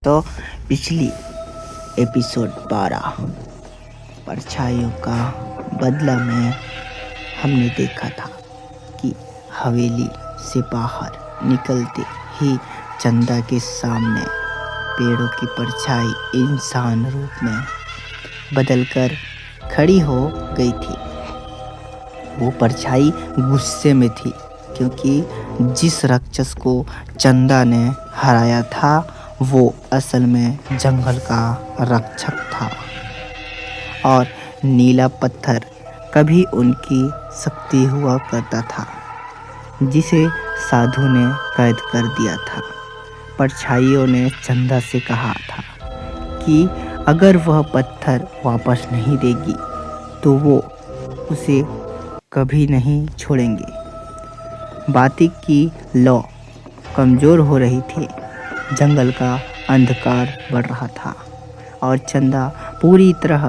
तो पिछली एपिसोड 12 परछाइयों का बदला में हमने देखा था कि हवेली से बाहर निकलते ही चंदा के सामने पेड़ों की परछाई इंसान रूप में बदलकर खड़ी हो गई थी। वो परछाई गुस्से में थी क्योंकि जिस राक्षस को चंदा ने हराया था वो असल में जंगल का रक्षक था और नीला पत्थर कभी उनकी शक्ति हुआ करता था जिसे साधु ने कैद कर दिया था। परछाइयों ने चंदा से कहा था कि अगर वह पत्थर वापस नहीं देगी तो वो उसे कभी नहीं छोड़ेंगे। बाती की लौ कमज़ोर हो रही थी, जंगल का अंधकार बढ़ रहा था और चंदा पूरी तरह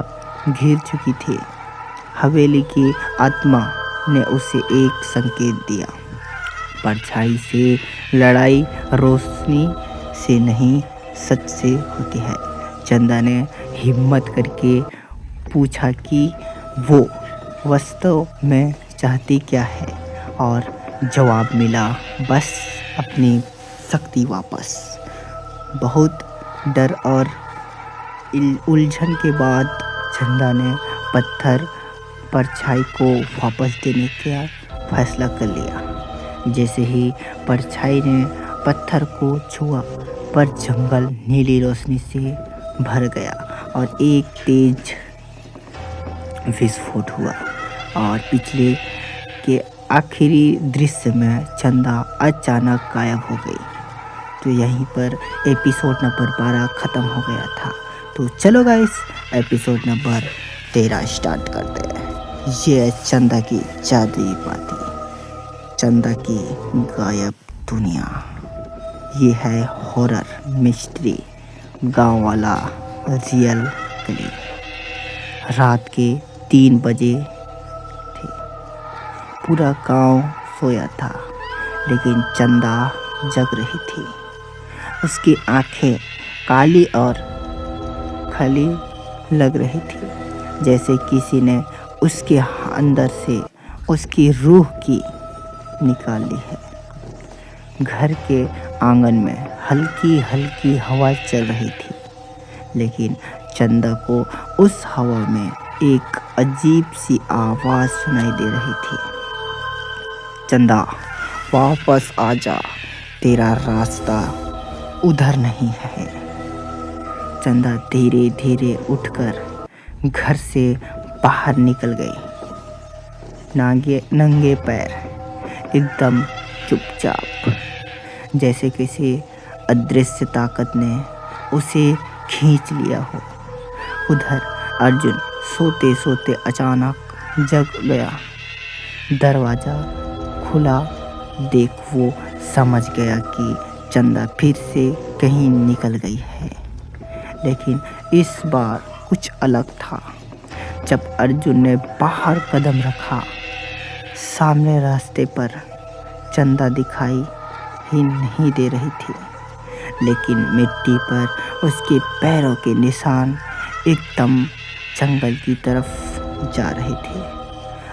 घिर चुकी थी। हवेली की आत्मा ने उसे एक संकेत दिया, परछाई से लड़ाई रोशनी से नहीं सच से होती है। चंदा ने हिम्मत करके पूछा कि वो वास्तव में चाहती क्या है और जवाब मिला, बस अपनी शक्ति वापस। बहुत डर और उलझन के बाद चंदा ने पत्थर परछाई को वापस देने का फैसला कर लिया। जैसे ही परछाई ने पत्थर को छुआ पर जंगल नीली रोशनी से भर गया और एक तेज विस्फोट हुआ और पिछले के आखिरी दृश्य में चंदा अचानक गायब हो गई। तो यहीं पर एपिसोड नंबर 12 ख़त्म हो गया था। तो चलो गाइस, एपिसोड नंबर 13 स्टार्ट करते हैं। ये है चंदा की जादुई बातें, चंदा की गायब दुनिया। ये है हॉरर मिस्ट्री गांव वाला रियल गली। रात के 3 बजे थे। पूरा गांव सोया था लेकिन चंदा जग रही थी। उसकी आंखें काली और खली लग रही थी, जैसे किसी ने उसके अंदर से उसकी रूह की निकाल ली है। घर के आंगन में हल्की हल्की हवा चल रही थी, लेकिन चंदा को उस हवा में एक अजीब सी आवाज़ सुनाई दे रही थी, चंदा वापस आ जा, तेरा रास्ता उधर नहीं है। चंदा धीरे धीरे उठकर घर से बाहर निकल गई, नंगे पैर, एकदम चुपचाप, जैसे किसी अदृश्य ताकत ने उसे खींच लिया हो। उधर अर्जुन सोते सोते अचानक जग गया। दरवाज़ा खुला देख वो समझ गया कि चंदा फिर से कहीं निकल गई है, लेकिन इस बार कुछ अलग था। जब अर्जुन ने बाहर कदम रखा, सामने रास्ते पर चंदा दिखाई ही नहीं दे रही थी, लेकिन मिट्टी पर उसके पैरों के निशान एकदम जंगल की तरफ जा रहे थे।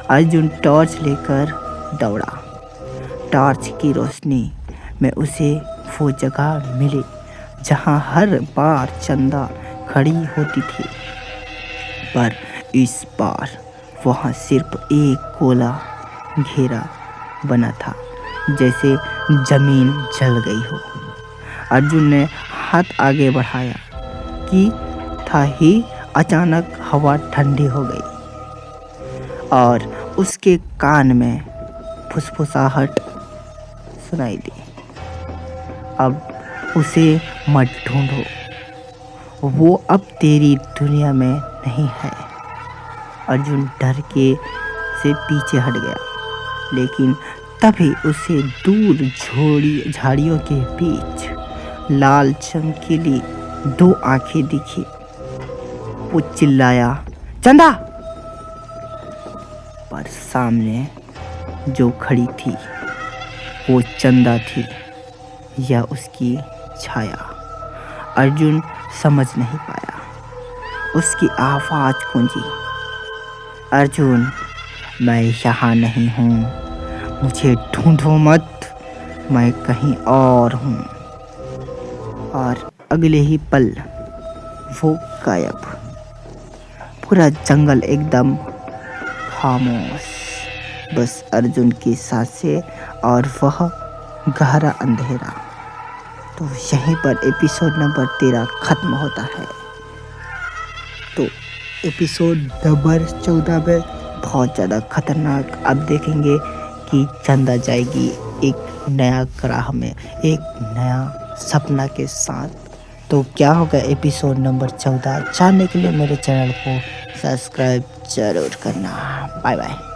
अर्जुन टॉर्च लेकर दौड़ा। टॉर्च की रोशनी में उसे वो जगह मिली जहाँ हर बार चंदा खड़ी होती थी, पर इस बार वहाँ सिर्फ एक गोला घेरा बना था, जैसे जमीन जल गई हो। अर्जुन ने हाथ आगे बढ़ाया कि था ही अचानक हवा ठंडी हो गई और उसके कान में फुसफुसाहट सुनाई दी, अब उसे मत ढूंढो, वो अब तेरी दुनिया में नहीं है। अर्जुन डर के से पीछे हट गया, लेकिन तभी उसे दूर झाड़ियों के बीच लाल चमकीली 2 आंखें दिखी। वो चिल्लाया, चंदा! पर सामने जो खड़ी थी वो चंदा थी या उसकी छाया। अर्जुन समझ नहीं पाया। उसकी आवाज़ गूंजी, अर्जुन, मैं यहाँ नहीं हूँ, मुझे ढूंढो मत, मैं कहीं और हूँ। और अगले ही पल वो गायब। पूरा जंगल एकदम खामोश, बस अर्जुन की सांसें और वह गहरा अंधेरा। तो यहीं पर एपिसोड नंबर 13 ख़त्म होता है। तो एपिसोड नंबर 14 में बहुत ज़्यादा खतरनाक अब देखेंगे कि चंदा जाएगी एक नया ग्रह में, एक नया सपना के साथ। तो क्या होगा एपिसोड नंबर 14 जानने के लिए मेरे चैनल को सब्सक्राइब ज़रूर करना। Bye bye.